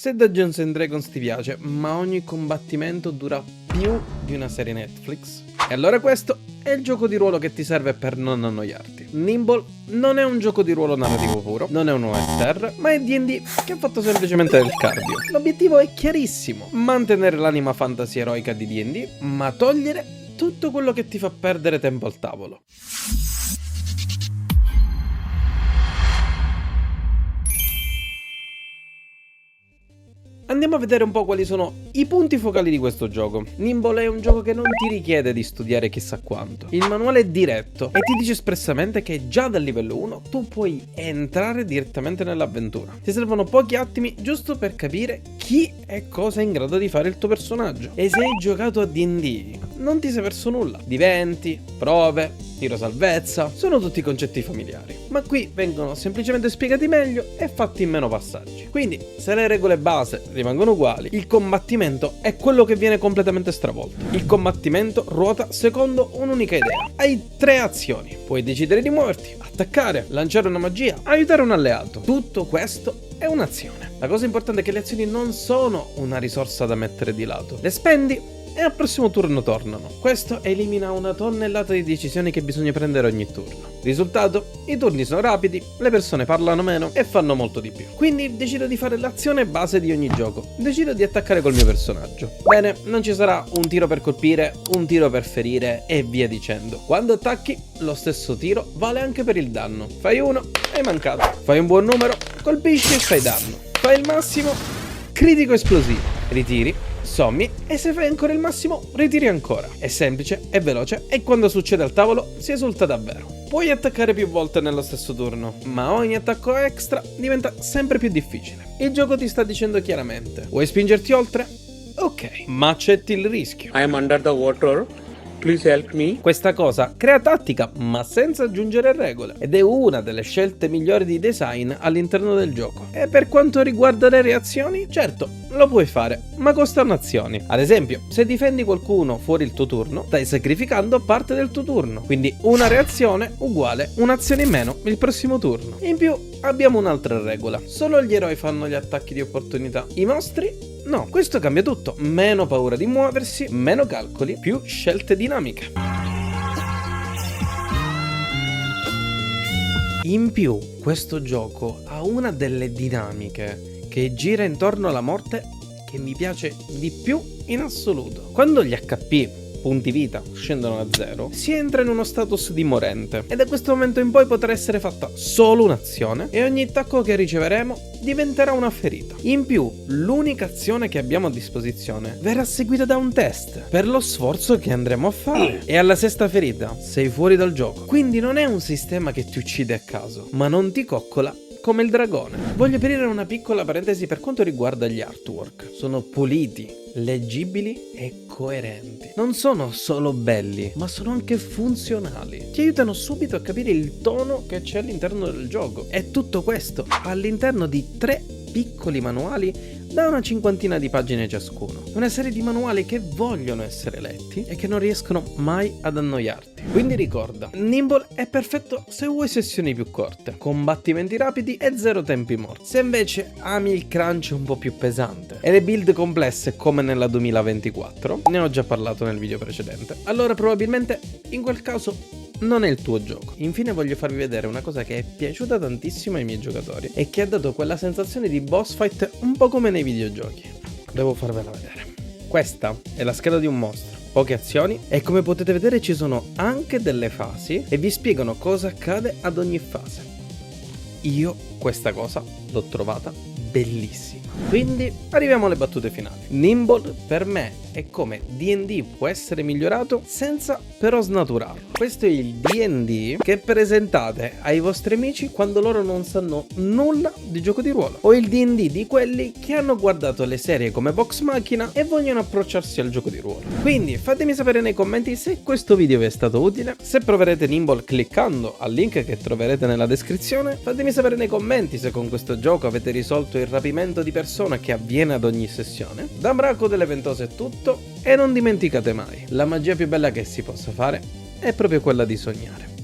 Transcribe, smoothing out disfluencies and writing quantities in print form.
Se Dungeons and Dragons ti piace, ma ogni combattimento dura più di una serie Netflix, e allora questo è il gioco di ruolo che ti serve per non annoiarti. Nimble non è un gioco di ruolo narrativo puro, non è un OSR, ma è D&D che ha fatto semplicemente del cardio. L'obiettivo è chiarissimo: mantenere l'anima fantasy eroica di D&D, ma togliere tutto quello che ti fa perdere tempo al tavolo. Andiamo a vedere un po' quali sono i punti focali di questo gioco. Nimble è un gioco che non ti richiede di studiare chissà quanto. Il manuale è diretto e ti dice espressamente che già dal livello 1 tu puoi entrare direttamente nell'avventura. Ti servono pochi attimi giusto per capire chi e cosa è in grado di fare il tuo personaggio. E se hai giocato a D&D non ti sei perso nulla. Diventi, prove, tiro salvezza, sono tutti concetti familiari, ma qui vengono semplicemente spiegati meglio e fatti in meno passaggi. Quindi, se le regole base rimangono uguali, il combattimento è quello che viene completamente stravolto. Il combattimento ruota secondo un'unica idea. Hai 3 azioni: puoi decidere di muoverti, attaccare, lanciare una magia, aiutare un alleato. Tutto questo è un'azione. La cosa importante è che le azioni non sono una risorsa da mettere di lato. Le spendi e al prossimo turno tornano. Questo elimina una tonnellata di decisioni che bisogna prendere ogni turno. Risultato? I turni sono rapidi, le persone parlano meno e fanno molto di più. Quindi decido di fare l'azione base di ogni gioco. Decido di attaccare col mio personaggio. Bene, non ci sarà un tiro per colpire, un tiro per ferire e via dicendo. Quando attacchi, lo stesso tiro vale anche per il danno. Fai 1, hai mancato. Fai un buon numero, colpisci e fai danno. Fai il massimo, critico esplosivo. Ritiri, sommi, e se fai ancora il massimo ritiri ancora. È semplice, è veloce e quando succede al tavolo si esulta davvero. Puoi attaccare più volte nello stesso turno, ma ogni attacco extra diventa sempre più difficile. Il gioco ti sta dicendo chiaramente: vuoi spingerti oltre? Ok, ma accetti il rischio. I am under the water. Please help me. Questa cosa crea tattica, ma senza aggiungere regole, ed è una delle scelte migliori di design all'interno del gioco. E per quanto riguarda le reazioni, certo, lo puoi fare, ma costano azioni. Ad esempio, se difendi qualcuno fuori il tuo turno, stai sacrificando parte del tuo turno, quindi una reazione uguale un'azione in meno il prossimo turno. In più abbiamo un'altra regola: solo gli eroi fanno gli attacchi di opportunità, i mostri no. Questo cambia tutto: meno paura di muoversi, meno calcoli, più scelte dinamiche. In più, questo gioco ha una delle dinamiche che gira intorno alla morte che mi piace di più in assoluto. Quando gli HP, punti vita, scendono a 0, si entra in uno status di morente, e da questo momento in poi potrà essere fatta solo un'azione e ogni attacco che riceveremo diventerà una ferita. In più, l'unica azione che abbiamo a disposizione verrà seguita da un test per lo sforzo che andremo a fare, e alla 6ª ferita sei fuori dal gioco. Quindi non è un sistema che ti uccide a caso, ma non ti coccola come il dragone. Voglio aprire una piccola parentesi per quanto riguarda gli artwork. Sono puliti, leggibili e coerenti. Non sono solo belli, ma sono anche funzionali. Ti aiutano subito a capire il tono che c'è all'interno del gioco. E tutto questo all'interno di 3 piccoli manuali da una 50ina di pagine ciascuno. Una serie di manuali che vogliono essere letti e che non riescono mai ad annoiarti. Quindi ricorda, Nimble è perfetto se vuoi sessioni più corte, combattimenti rapidi e 0 tempi morti. Se invece ami il crunch un po' più pesante e le build complesse come nella 2024, ne ho già parlato nel video precedente, allora probabilmente in quel caso non è il tuo gioco. Infine voglio farvi vedere una cosa che è piaciuta tantissimo ai miei giocatori e che ha dato quella sensazione di boss fight un po' come nei videogiochi. Devo farvela vedere. Questa è la scheda di un mostro, poche azioni, e come potete vedere ci sono anche delle fasi e vi spiegano cosa accade ad ogni fase. Io questa cosa l'ho trovata bellissima. Quindi arriviamo alle battute finali. Nimble per me è come D&D può essere migliorato senza però snaturarlo. Questo è il D&D che presentate ai vostri amici quando loro non sanno nulla di gioco di ruolo, o il D&D di quelli che hanno guardato le serie come Vox Machina e vogliono approcciarsi al gioco di ruolo. Quindi fatemi sapere nei commenti se questo video vi è stato utile, se proverete Nimble cliccando al link che troverete nella descrizione. Fatemi sapere nei commenti se con questo gioco avete risolto il rapimento di persona che avviene ad ogni sessione. Da Mraco delle Ventose è tutto, e non dimenticate mai, la magia più bella che si possa fare è proprio quella di sognare.